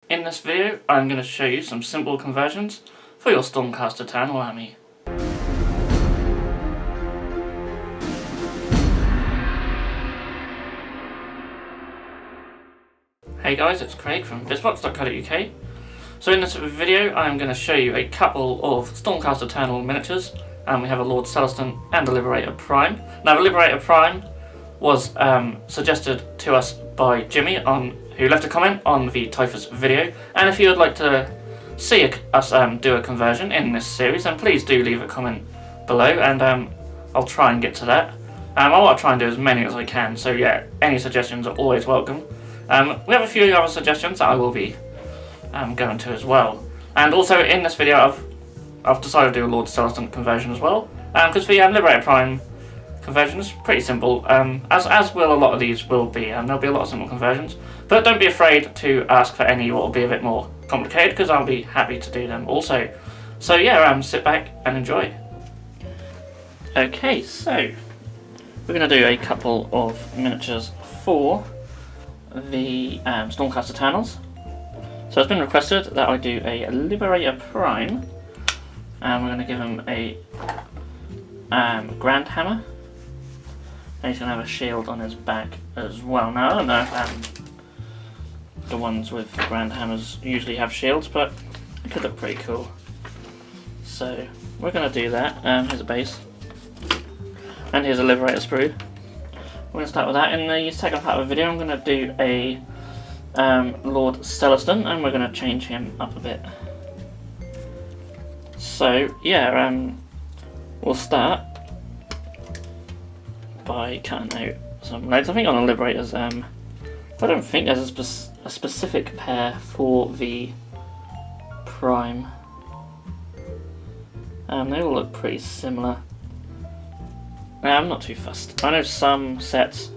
In this video, I'm going to show you some simple conversions for your Stormcast Eternal army. Hey guys, it's Craig from bizbox.co.uk. So in this video, I'm going to show you a couple of Stormcast Eternal miniatures. We have a Lord Celestine and a Liberator Prime. Now the Liberator Prime was suggested to us by Jimmy, who left a comment on the Typhus video, and if you would like to see us do a conversion in this series, then please do leave a comment below, and I'll try and get to that. I want to try and do as many as I can, so yeah, any suggestions are always welcome. We have a few other suggestions that I will be going to as well, and also in this video I've decided to do a Lord-Celestant conversion as well, because the Liberator Prime conversion is pretty simple, as will a lot of these will be, and there'll be a lot of simple conversions, but don't be afraid to ask for any what will be a bit more complicated, because I'll be happy to do them also. So yeah, sit back and enjoy. Okay, so we're going to do a couple of miniatures for the Stormcast Eternals. So it's been requested that I do a Liberator Prime, and we're going to give him a Grand Hammer. And he's going to have a shield on his back as well. Now I don't know if the ones with the Grand Hammers usually have shields, but it could look pretty cool. So we're going to do that. Here's a base. And here's a Liberator sprue. We're going to start with that. In the second part of the video I'm going to do a Lord Celestine, and we're going to change him up a bit. So yeah, we'll start by cutting out some legs. I think on the Liberators, I don't think there's a specific pair for the Prime. They all look pretty similar. I'm not too fussed. I know some sets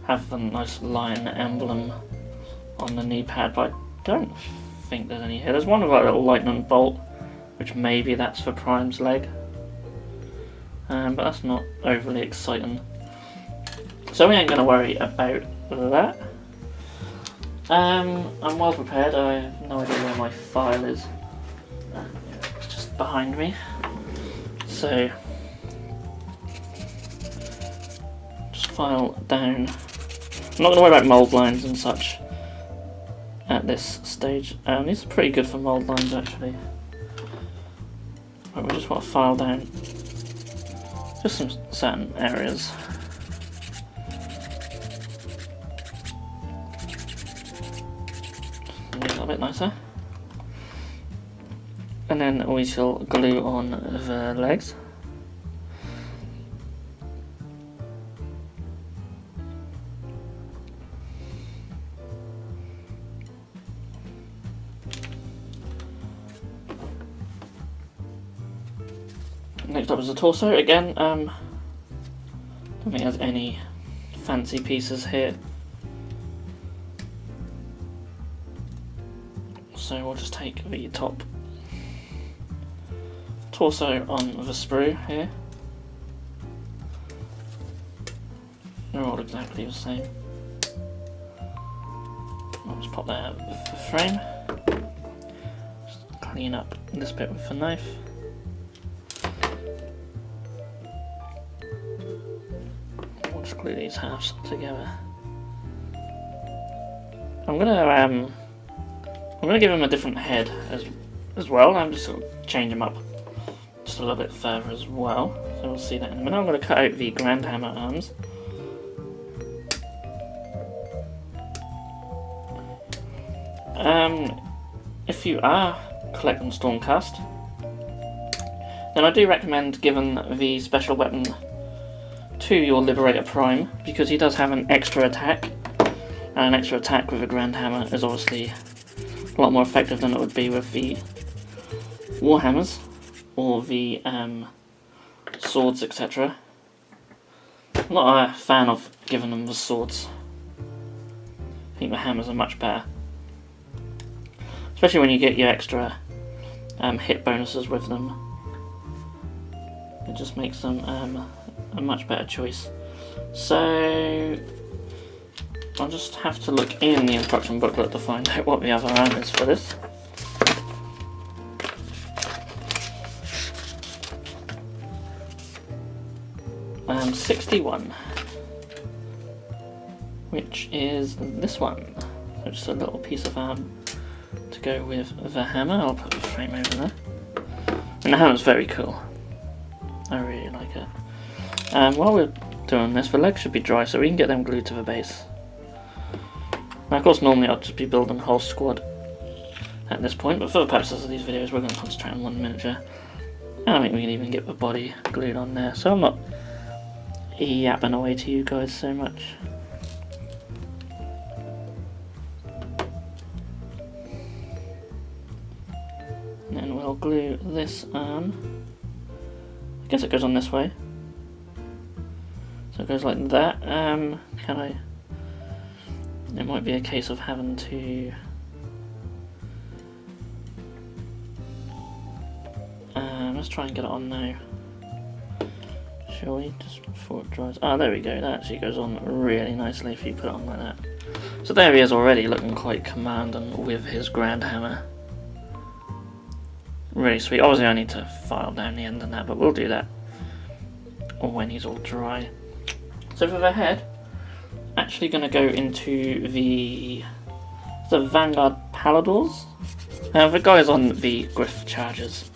have the nice lion emblem on the knee pad, but I don't think there's any here. There's one with like a little lightning bolt, which maybe that's for Prime's leg, but that's not overly exciting. So we ain't going to worry about that. I'm well prepared. I have no idea where my file is. It's just behind me. So just file down. I'm not going to worry about mould lines and such at this stage. These are pretty good for mould lines actually. But we just want to file down just some certain areas. Make it a little bit nicer. And then we shall glue on the legs. Next up is the torso. Again, don't think it has any fancy pieces here. So we'll just take the top torso on the sprue here. They're all exactly the same. I'll just pop that out of the frame. Just clean up this bit with the knife. We'll just glue these halves together. I'm gonna give him a different head as well. I'm just sort of change him up just a little bit further as well. So we'll see that in a minute. I'm going to cut out the Grand Hammer arms. If you are collecting Stormcast, then I do recommend giving the special weapon to your Liberator Prime, because he does have an extra attack, and an extra attack with a Grand Hammer is obviously a lot more effective than it would be with the Warhammers or the swords, etc. I'm not a fan of giving them the swords. I think the hammers are much better, especially when you get your extra hit bonuses with them. It just makes them a much better choice. So I'll just have to look in the instruction booklet to find out what the other arm is for this. 61, which is this one. So just a little piece of arm to go with the hammer. I'll put the frame over there. And the hammer's very cool. I really like it. While we're doing this, the legs should be dry so we can get them glued to the base. Now of course normally I'll just be building a whole squad at this point, but for the purposes of these videos we're going to concentrate on one miniature. And I think we can even get the body glued on there, so I'm not yapping away to you guys so much. And then we'll glue this on. I guess it goes on this way. So it goes like that. Can I? It might be a case of having to let's try and get it on now. Shall we? Just before it dries. Ah, there we go. That actually goes on really nicely if you put it on like that. So there he is already, looking quite commanding with his grand hammer. Really sweet. Obviously I need to file down the end on that, but we'll do that when he's all dry. So for the head, actually going to go into the Vanguard Paladors. The guys on the Griff Chargers.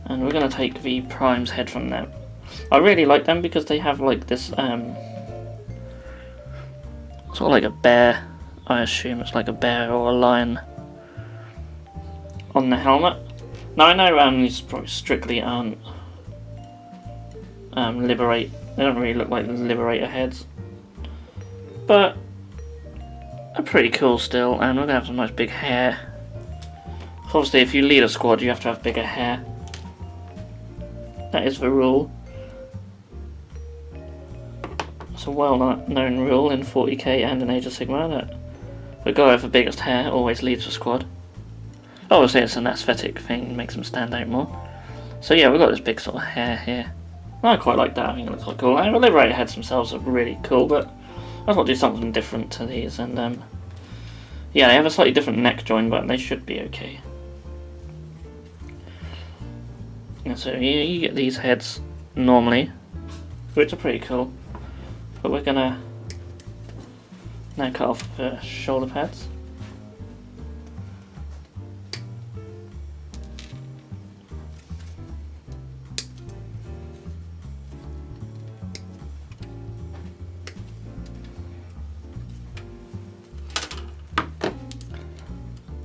And we're going to take the Prime's head from them. I really like them because they have like this sort of like a bear. I assume it's like a bear or a lion on the helmet. Now I know these probably strictly aren't Liberate. They don't really look like Liberator heads, but are pretty cool still. And we're gonna have some nice big hair. Obviously, if you lead a squad, you have to have bigger hair. That is the rule. It's a well-known rule in 40k and in Age of Sigmar that the guy with the biggest hair always leads the squad. Obviously it's an aesthetic thing, makes them stand out more. So yeah, we've got this big sort of hair here. I quite like that, I think it looks quite cool. And the Liberator heads themselves are really cool, but I thought I'd do something different to these. And yeah, they have a slightly different neck join, but they should be okay. And so you get these heads normally, which are pretty cool. But we're gonna now cut off the shoulder pads.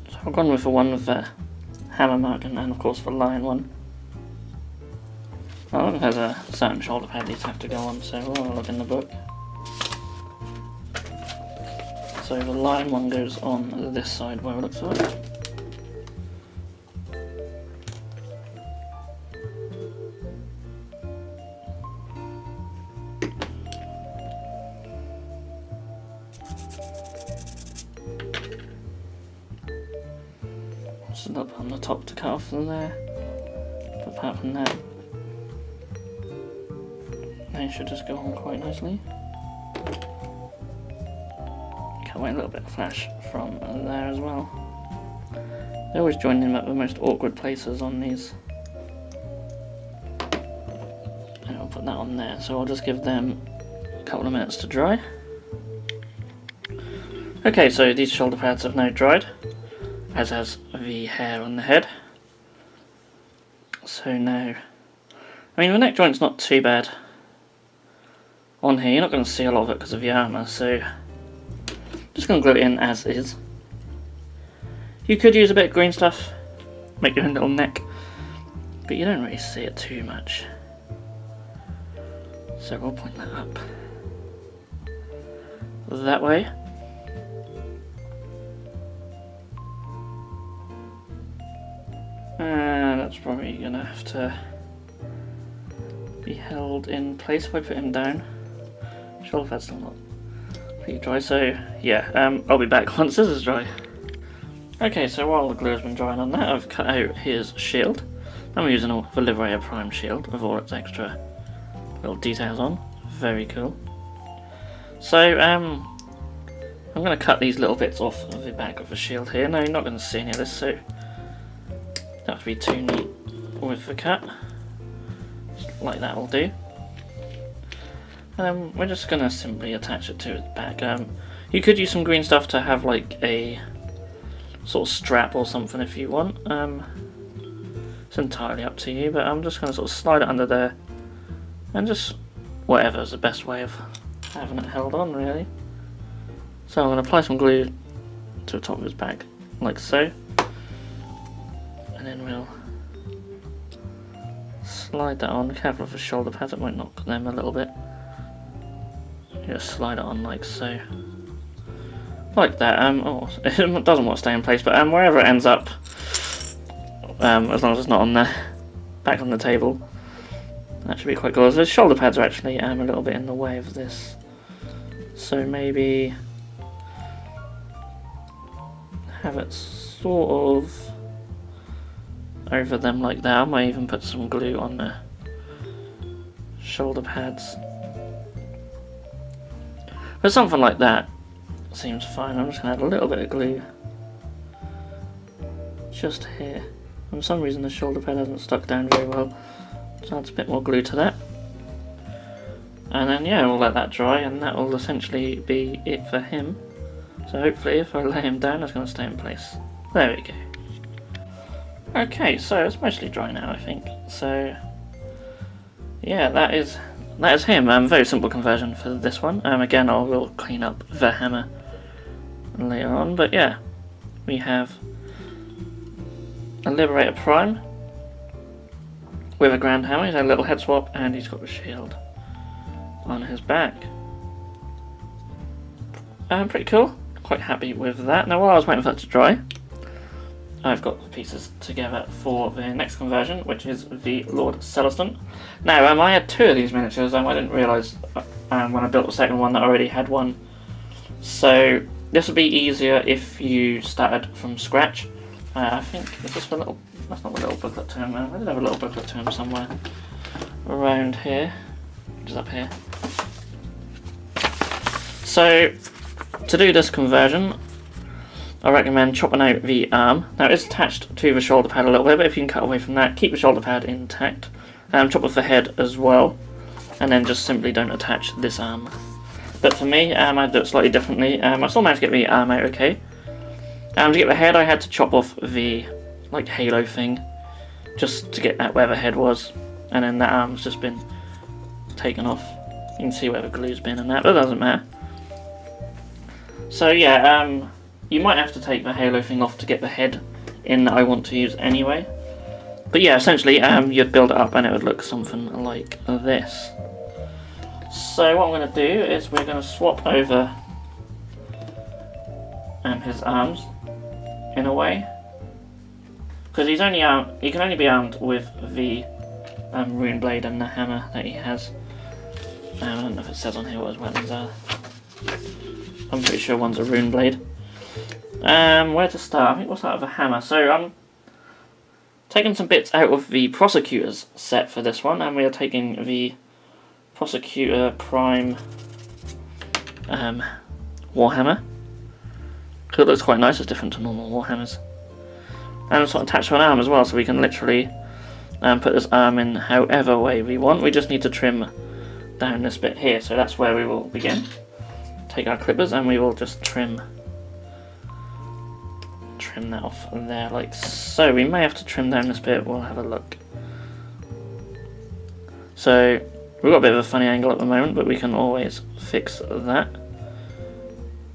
So I've gone with the one with the hammer mark and of course the lion one. Oh, there's a certain shoulder pad these have to go on, so we'll have a look in the book. So the lion one goes on this side where it looks like. Just a little on the top to cut off from there. But apart from that, they should just go on quite nicely. Cut away a little bit of flash from there as well. They always join in at the most awkward places on these. And I'll put that on there, so I'll just give them a couple of minutes to dry. Okay, so these shoulder pads have now dried, as has the hair on the head. So now, I mean the neck joint's not too bad on here. You're not going to see a lot of it because of the armour, so just going to glue it in as is. You could use a bit of green stuff, make your own little neck, but you don't really see it too much. So we'll point that up that way. And that's probably going to have to be held in place if I put him down. Shoulder pad's still not pretty dry, so yeah, I'll be back once this is dry. Okay, so while the glue has been drying on that, I've cut out his shield. I'm using the Liberator Prime shield with all its extra little details on. Very cool. So, I'm going to cut these little bits off of the back of the shield here. No, you're not going to see any of this, so don't have to be too neat with the cut. Just like that will do. And then we're just going to simply attach it to its back. You could use some green stuff to have like a sort of strap or something if you want. It's entirely up to you, but I'm just going to sort of slide it under there and just whatever's the best way of having it held on, really. So I'm going to apply some glue to the top of his back, like so, and then we'll slide that on. Careful of the shoulder pads, it might knock them a little bit. Just slide it on like so, like that. Oh, it doesn't want to stay in place, but wherever it ends up, as long as it's not on the back on the table, that should be quite good. The shoulder pads are actually a little bit in the way of this, so maybe have it sort of over them like that. I might even put some glue on the shoulder pads. But something like that seems fine. I'm just going to add a little bit of glue just here. For some reason the shoulder pad hasn't stuck down very well, so add a bit more glue to that. And then yeah, we'll let that dry, and that will essentially be it for him. So hopefully if I lay him down, it's going to stay in place. There we go. Okay, so it's mostly dry now, I think. So yeah, that is him. Very simple conversion for this one. Again, I will clean up the hammer later on, but yeah, we have a Liberator Prime with a grand hammer. He's had a little head swap, and he's got the shield on his back. Pretty cool. Quite happy with that. Now while I was waiting for that to dry, I've got the pieces together for the next conversion, which is the Lord Celestant. Now I had two of these miniatures, I didn't realise when I built the second one that I already had one. So this would be easier if you started from scratch. I think is this the little, that's not the little booklet to him. I did have a little booklet to him somewhere around here, which is up here. So to do this conversion, I recommend chopping out the arm. Now it's attached to the shoulder pad a little bit, but if you can cut away from that, keep the shoulder pad intact. Chop off the head as well, and then just simply don't attach this arm. But for me, I do it slightly differently. I still managed to get the arm out okay. To get the head, I had to chop off the like halo thing, just to get at where the head was, and then that arm's just been taken off. You can see where the glue's been and that, but it doesn't matter. So yeah, you might have to take the halo thing off to get the head in that I want to use anyway. But yeah, essentially you'd build it up and it would look something like this. So what I'm going to do is we're going to swap over his arms in a way, because he's only he can only be armed with the rune blade and the hammer that he has. I don't know if it says on here what his weapons are. I'm pretty sure one's a rune blade. Where to start? I think we'll start with a hammer. So I'm taking some bits out of the Prosecutor's set for this one, and we are taking the Prosecutor Prime Warhammer. Because it looks quite nice, it's different to normal Warhammers. And it's sort of attached to an arm as well, so we can literally put this arm in however way we want. We just need to trim down this bit here, so that's where we will begin. Take our clippers and we will just trim that off there like so. We may have to trim down this bit, we'll have a look. So we've got a bit of a funny angle at the moment, but we can always fix that.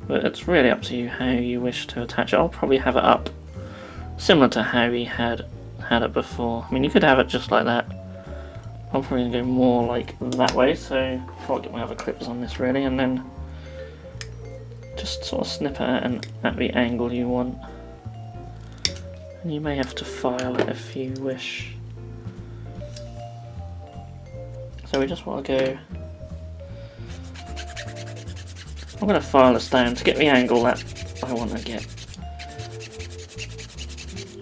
But it's really up to you how you wish to attach it. I'll probably have it up similar to how we had it before. I mean, you could have it just like that. I'm probably going to go more like that way, so I'll get my other clips on this really, and then just sort of snip it at the angle you want. And you may have to file it if you wish. So we just want to go... I'm going to file this down to get the angle that I want to get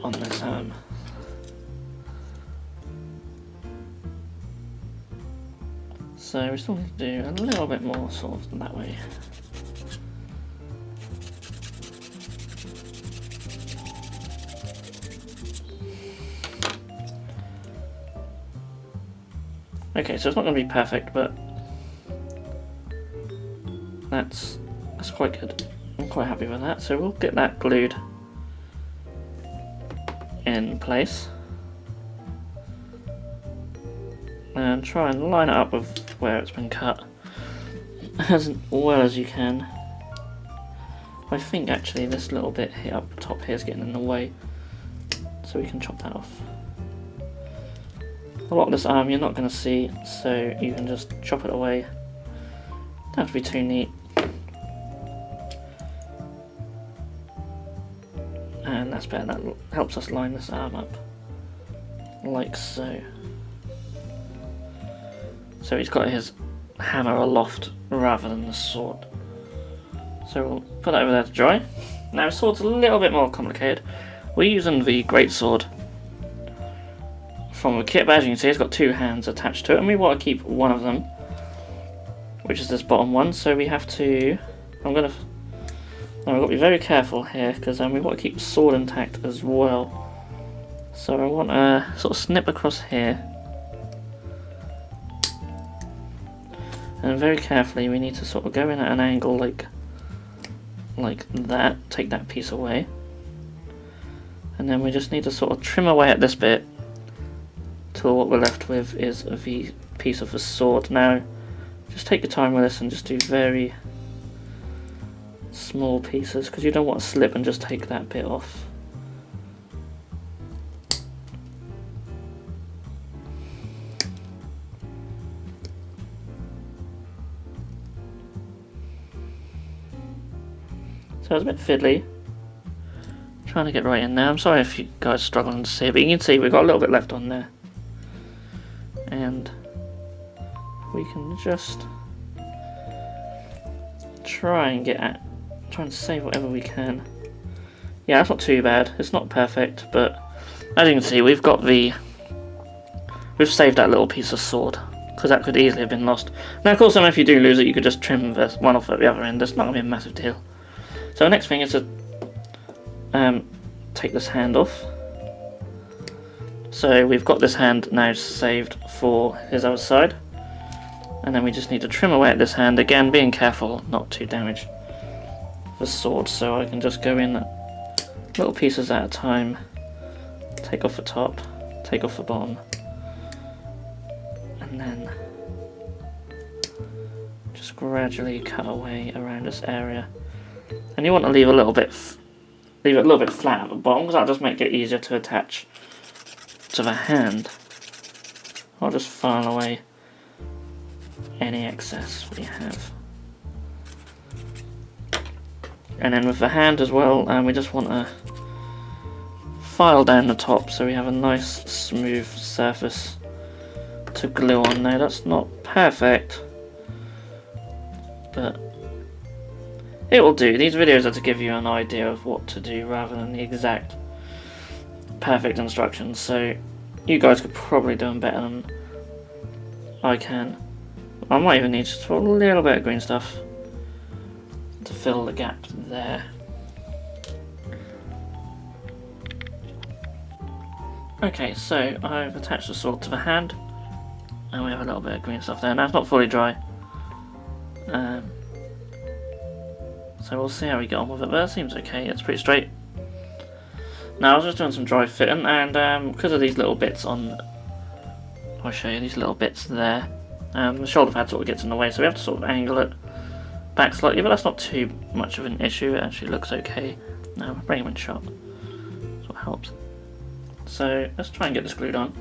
on this arm. So we still need to do a little bit more sort of that way. Okay, so it's not going to be perfect, but that's quite good. I'm quite happy with that. So we'll get that glued in place and try and line it up with where it's been cut as well as you can. I think actually this little bit here up top here is getting in the way, so we can chop that off. A lot of this arm you're not going to see, so you can just chop it away. Don't have to be too neat. And that's better, that helps us line this arm up, like so. So he's got his hammer aloft rather than the sword. So we'll put that over there to dry. Now the sword's a little bit more complicated. We're using the greatsword from the kit, but as you can see it's got two hands attached to it, and we want to keep one of them, which is this bottom one, so we have to... we've got to be very careful here, because we want to keep the sword intact as well. So I want to sort of snip across here, and very carefully we need to sort of go in at an angle like that, take that piece away, and then we just need to sort of trim away at this bit till what we're left with is the piece of the sword. Now just take your time with this and just do very small pieces, because you don't want to slip and just take that bit off. So it's a bit fiddly, trying to get right in there. I'm sorry if you guys are struggling to see it, but you can see we've got a little bit left on there, and we can just try and save whatever we can. Yeah, that's not too bad. It's not perfect, but as you can see, we've saved that little piece of sword, because that could easily have been lost. Now, of course, if you do lose it, you could just trim one off at the other end. It's not going to be a massive deal. So the next thing is to take this hand off. So we've got this hand now saved for his other side, and then we just need to trim away at this hand, again being careful not to damage the sword. So I can just go in little pieces at a time, take off the top, take off the bottom, and then just gradually cut away around this area. And you want to leave it a little bit flat at the bottom, because that'll just make it easier to attach to the hand. I'll just file away any excess we have. And then with the hand as well, we just want to file down the top so we have a nice smooth surface to glue on. Now that's not perfect, but it will do. These videos are to give you an idea of what to do rather than the exact perfect instructions, so you guys could probably do them better than I can. I might even need just a little bit of green stuff to fill the gap there. Okay, so I've attached the sword to the hand, and we have a little bit of green stuff there. Now it's not fully dry, so we'll see how we get on with it, but it seems okay, it's pretty straight. Now I was just doing some dry fitting, and because of these little bits I'll show you these little bits there, the shoulder pad sort of gets in the way, so we have to sort of angle it back slightly, but that's not too much of an issue. It actually looks okay. Now bring him in shot, that's what helps. So let's try and get this glued on.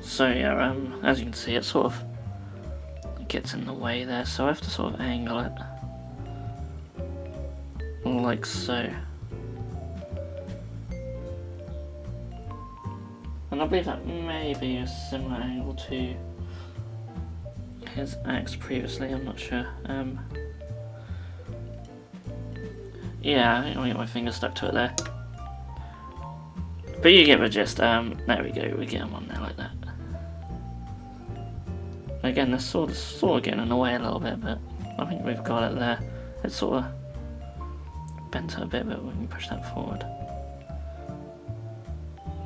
So yeah, as you can see, it sort of gets in the way there, so I have to sort of angle it like so. And I believe that may be a similar angle to his axe previously, I'm not sure. Yeah, I think I'll get my finger stuck to it there. But you get the gist. There we go, we get him on there like that. Again, this sword is sort of getting in the way a little bit, but I think we've got it there. It's sort of bent a bit, but we can push that forward.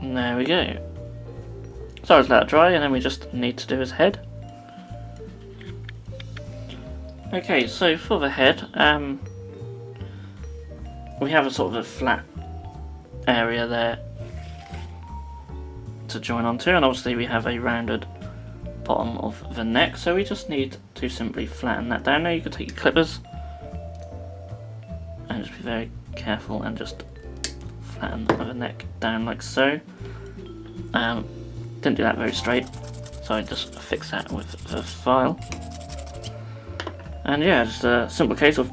And there we go. So let's let it dry, and then we just need to do his head. Okay, so for the head, we have a sort of a flat area there to join onto, and obviously we have a rounded bottom of the neck, so we just need to simply flatten that down. Now you can take your clippers and just be very careful and just flatten the neck down like so. Didn't do that very straight, so I just fix that with the file. And yeah, just a simple case of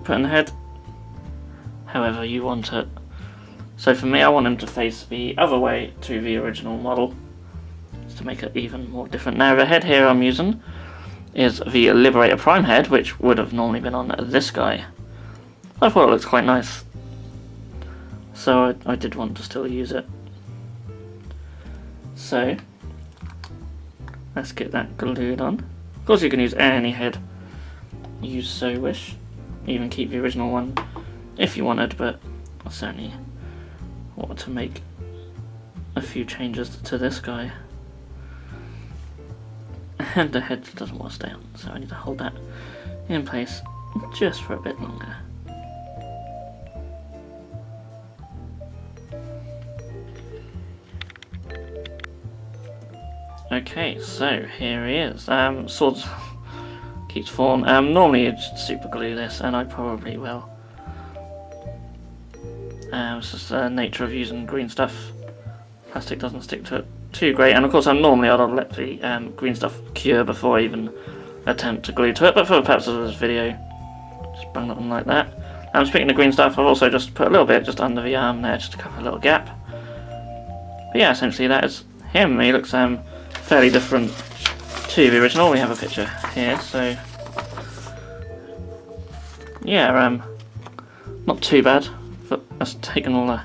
putting the head however you want it. So for me, I want him to face the other way to the original model, just to make it even more different. Now the head here I'm using is the Liberator Prime head, which would have normally been on this guy. I thought it looked quite nice, so I did want to still use it. So let's get that glued on. Of course you can use any head you so wish, even keep the original one if you wanted, but I certainly wanted to make a few changes to this guy. And the head doesn't want to stay on, so I need to hold that in place just for a bit longer. Okay, so here he is. Swords keeps falling. Normally you'd super glue this, and I probably will. It's just the nature of using green stuff. Plastic doesn't stick to it too great, and of course normally I'd let the green stuff cure before I even attempt to glue to it, but for the purposes of this video, just bung it on like that. Speaking of green stuff, I've also just put a little bit just under the arm there, just to cover a little gap. But yeah, essentially that is him. He looks fairly different to the original. We have a picture here, so yeah, not too bad, but that's taken all the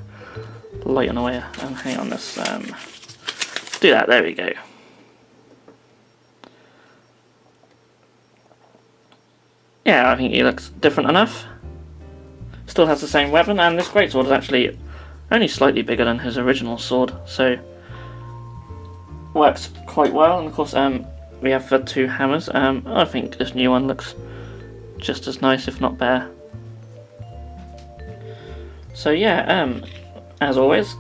lighting away. Hang on, let's do that. There we go. Yeah, I think he looks different enough. Still has the same weapon, and this greatsword is actually only slightly bigger than his original sword, so works quite well. And of course, we have the two hammers. I think this new one looks just as nice, if not better. So yeah, as always,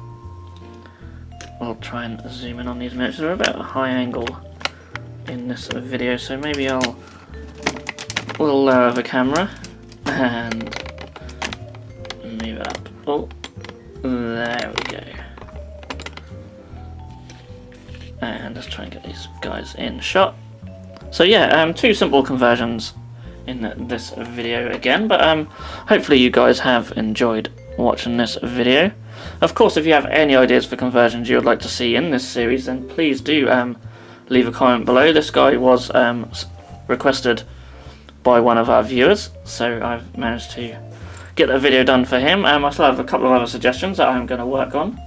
I'll try and zoom in on these miniatures. They're about a high angle in this video, so maybe we'll lower the camera and move it up. Oh, there we go. And let's try and get these guys in shot. So yeah, two simple conversions in this video again, but hopefully you guys have enjoyed watching this video. Of course, if you have any ideas for conversions you would like to see in this series, then please do leave a comment below. This guy was requested by one of our viewers, so I've managed to get a video done for him. I still have a couple of other suggestions that I'm going to work on,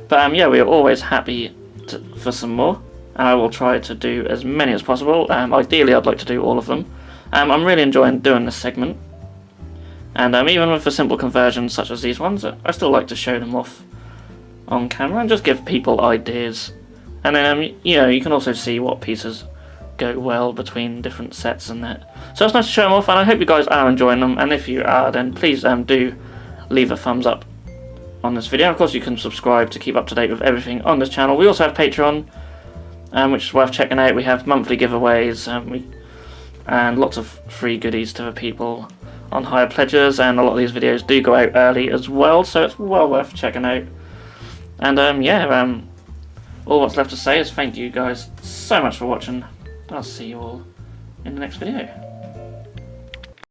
but yeah, we are always happy for some more, and I will try to do as many as possible. Ideally I'd like to do all of them. I'm really enjoying doing this segment, and even with the simple conversions such as these ones, I still like to show them off on camera and just give people ideas. And then you know, you can also see what pieces go well between different sets and that. So it's nice to show them off, and I hope you guys are enjoying them, and if you are, then please do leave a thumbs up on this video. Of course, you can subscribe to keep up to date with everything on this channel. We also have Patreon, which is worth checking out. We have monthly giveaways, and lots of free goodies to the people on higher pledges, and a lot of these videos do go out early as well, so it's well worth checking out. And yeah, all what's left to say is thank you guys so much for watching. I'll see you all in the next video.